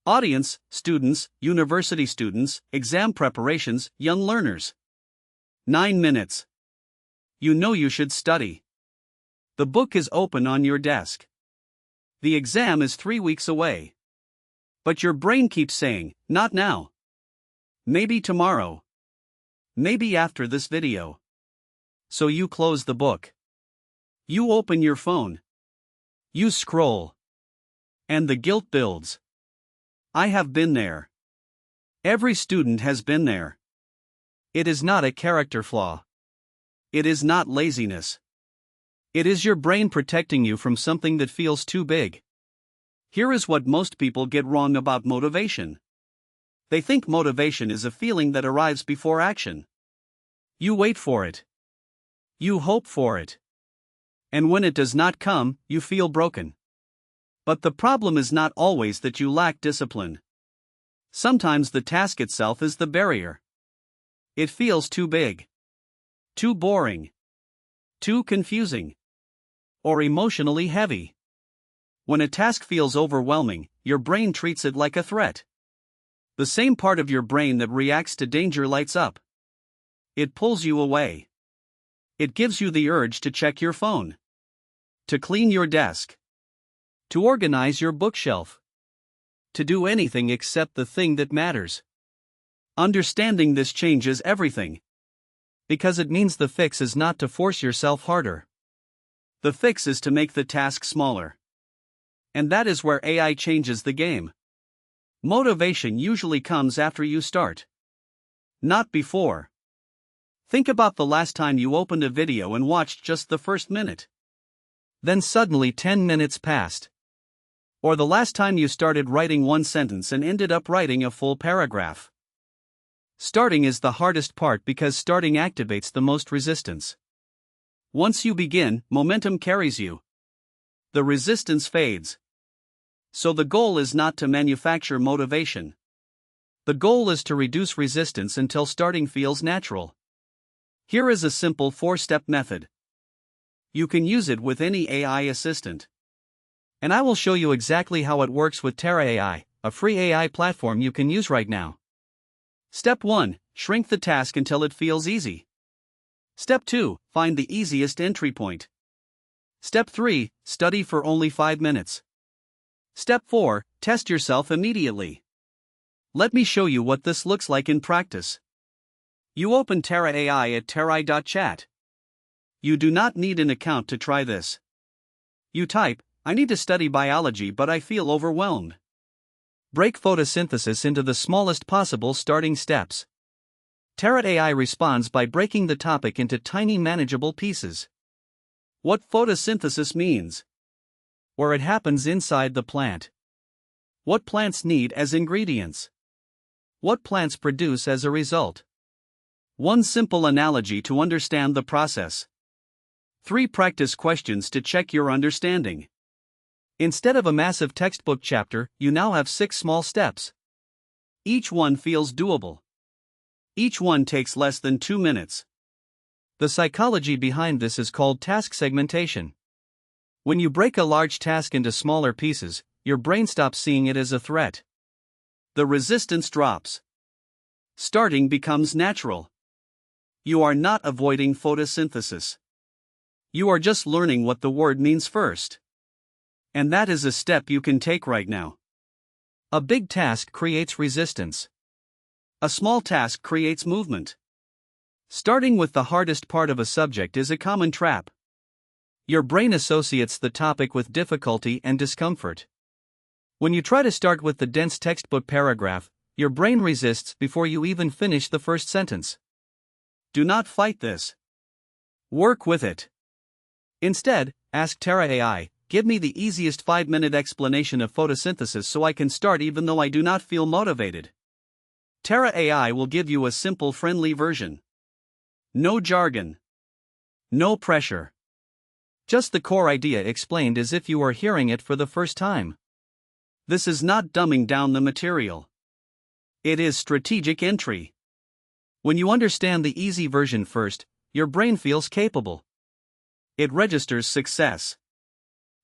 Audience: students, university students, exam preparations, young learners. 9 minutes. You know you should study. The book is open on your desk. The exam is 3 weeks away. But your brain keeps saying, not now. Maybe tomorrow. Maybe after this video. So you close the book. You open your phone. You scroll. And the guilt builds. I have been there. Every student has been there. It is not a character flaw. It is not laziness. It is your brain protecting you from something that feels too big. Here is what most people get wrong about motivation. They think motivation is a feeling that arrives before action. You wait for it. You hope for it. And when it does not come, you feel broken. But the problem is not always that you lack discipline. Sometimes the task itself is the barrier. It feels too big. Too boring. Too confusing. Or emotionally heavy. When a task feels overwhelming, your brain treats it like a threat. The same part of your brain that reacts to danger lights up. It pulls you away. It gives you the urge to check your phone. To clean your desk. To organize your bookshelf. To do anything except the thing that matters. Understanding this changes everything. Because it means the fix is not to force yourself harder. The fix is to make the task smaller. And that is where AI changes the game. Motivation usually comes after you start. Not before. Think about the last time you opened a video and watched just the first minute. Then suddenly 10 minutes passed. Or the last time you started writing one sentence and ended up writing a full paragraph. Starting is the hardest part because starting activates the most resistance. Once you begin, momentum carries you. The resistance fades. So the goal is not to manufacture motivation. The goal is to reduce resistance until starting feels natural. Here is a simple 4-step method. You can use it with any AI assistant. And I will show you exactly how it works with TeraAI, a free AI platform you can use right now. Step 1. Shrink the task until it feels easy. Step 2. Find the easiest entry point. Step 3. Study for only 5 minutes. Step 4. Test yourself immediately. Let me show you what this looks like in practice. You open TeraAI at TeraAI.chat. You do not need an account to try this. You type, I need to study biology but I feel overwhelmed. Break photosynthesis into the smallest possible starting steps. TeraAI responds by breaking the topic into tiny manageable pieces. What photosynthesis means. Where it happens inside the plant. What plants need as ingredients. What plants produce as a result. One simple analogy to understand the process. 3 practice questions to check your understanding. Instead of a massive textbook chapter, you now have 6 small steps. Each one feels doable. Each one takes less than 2 minutes. The psychology behind this is called task segmentation. When you break a large task into smaller pieces, your brain stops seeing it as a threat. The resistance drops. Starting becomes natural. You are not avoiding photosynthesis. You are just learning what the word means first. And that is a step you can take right now. A big task creates resistance. A small task creates movement. Starting with the hardest part of a subject is a common trap. Your brain associates the topic with difficulty and discomfort. When you try to start with the dense textbook paragraph, your brain resists before you even finish the first sentence. Do not fight this. Work with it. Instead, ask TeraAI, give me the easiest 5-minute explanation of photosynthesis so I can start even though I do not feel motivated. TeraAI will give you a simple, friendly version. No jargon. No pressure. Just the core idea explained as if you are hearing it for the first time. This is not dumbing down the material. It is strategic entry. When you understand the easy version first, your brain feels capable. It registers success.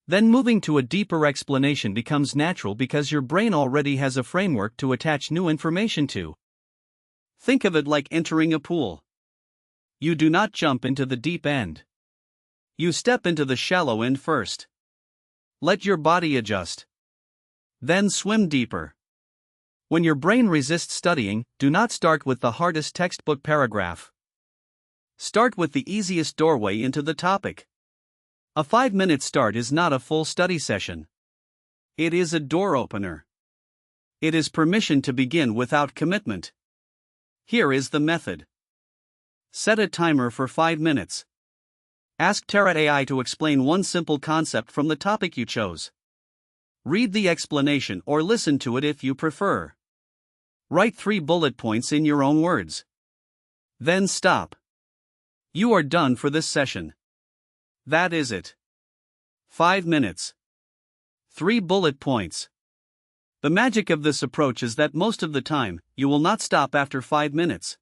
Then moving to a deeper explanation becomes natural because your brain already has a framework to attach new information to. Think of it like entering a pool. You do not jump into the deep end. You step into the shallow end first. Let your body adjust. Then swim deeper. When your brain resists studying, do not start with the hardest textbook paragraph. Start with the easiest doorway into the topic. A 5-minute start is not a full study session. It is a door opener. It is permission to begin without commitment. Here is the method. Set a timer for 5 minutes. Ask TeraAI to explain one simple concept from the topic you chose. Read the explanation or listen to it if you prefer. Write 3 bullet points in your own words. Then stop. You are done for this session. That is it. 5 minutes. 3 bullet points. The magic of this approach is that most of the time, you will not stop after 5 minutes.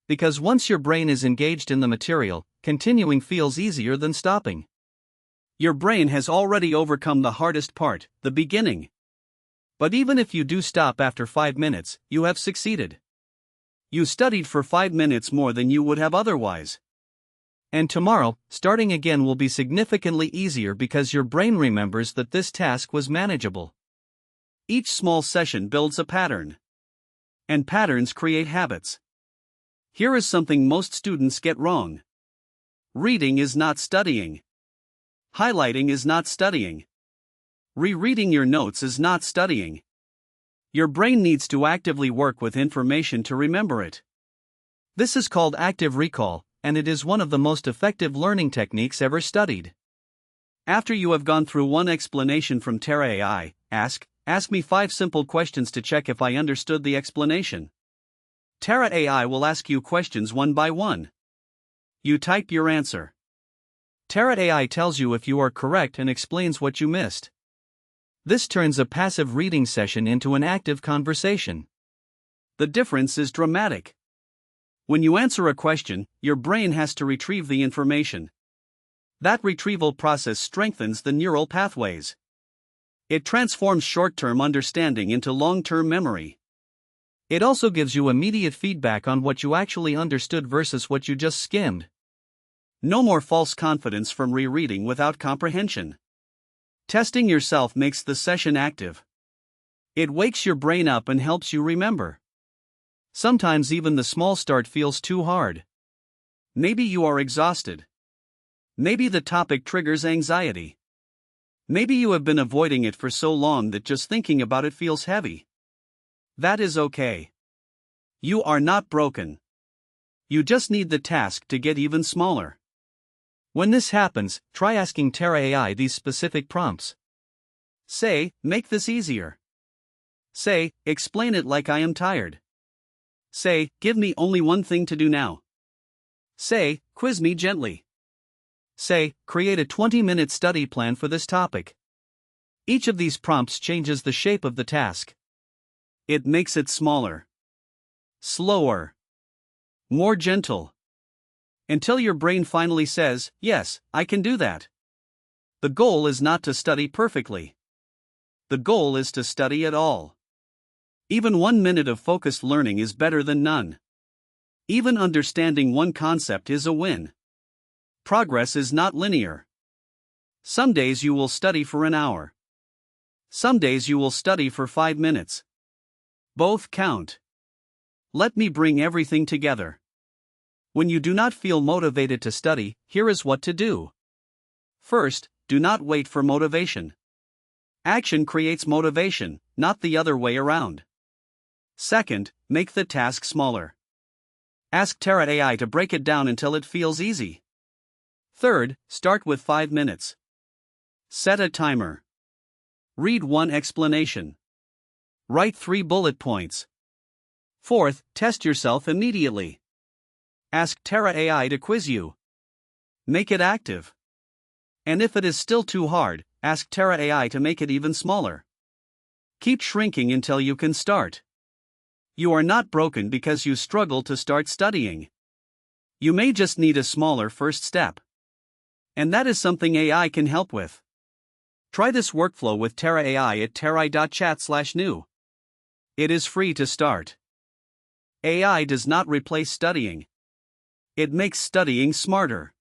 Because once your brain is engaged in the material, continuing feels easier than stopping. Your brain has already overcome the hardest part, the beginning. But even if you do stop after 5 minutes, you have succeeded. You studied for 5 minutes more than you would have otherwise. And tomorrow, starting again will be significantly easier because your brain remembers that this task was manageable. Each small session builds a pattern. And patterns create habits. Here is something most students get wrong. Reading is not studying. Highlighting is not studying. Rereading your notes is not studying. Your brain needs to actively work with information to remember it. This is called active recall, and it is one of the most effective learning techniques ever studied. After you have gone through one explanation from TeraAI, ask me 5 simple questions to check if I understood the explanation. TeraAI will ask you questions one by one. You type your answer. TeraAI tells you if you are correct and explains what you missed. This turns a passive reading session into an active conversation. The difference is dramatic. When you answer a question, your brain has to retrieve the information. That retrieval process strengthens the neural pathways. It transforms short-term understanding into long-term memory. It also gives you immediate feedback on what you actually understood versus what you just skimmed. No more false confidence from rereading without comprehension. Testing yourself makes the session active. It wakes your brain up and helps you remember. Sometimes even the small start feels too hard. Maybe you are exhausted. Maybe the topic triggers anxiety. Maybe you have been avoiding it for so long that just thinking about it feels heavy. That is okay. You are not broken. You just need the task to get even smaller. When this happens, try asking TeraAI these specific prompts. Say, make this easier. Say, explain it like I am tired. Say, give me only one thing to do now. Say, quiz me gently. Say, create a 20-minute study plan for this topic. Each of these prompts changes the shape of the task. It makes it smaller, slower, more gentle. Until your brain finally says, yes, I can do that. The goal is not to study perfectly. The goal is to study at all. Even 1 minute of focused learning is better than none. Even understanding one concept is a win. Progress is not linear. Some days you will study for an hour. Some days you will study for 5 minutes. Both count. Let me bring everything together. When you do not feel motivated to study, here is what to do. First, do not wait for motivation. Action creates motivation, not the other way around. Second, make the task smaller. Ask TeraAI to break it down until it feels easy. Third, start with 5 minutes. Set a timer. Read one explanation. Write 3 bullet points. Fourth, test yourself immediately. Ask TeraAI to quiz you. Make it active. And if it is still too hard, ask TeraAI to make it even smaller. Keep shrinking until you can start. You are not broken because you struggle to start studying. You may just need a smaller first step. And that is something AI can help with. Try this workflow with TeraAI at terai.chat/new. It is free to start. AI does not replace studying. It makes studying smarter.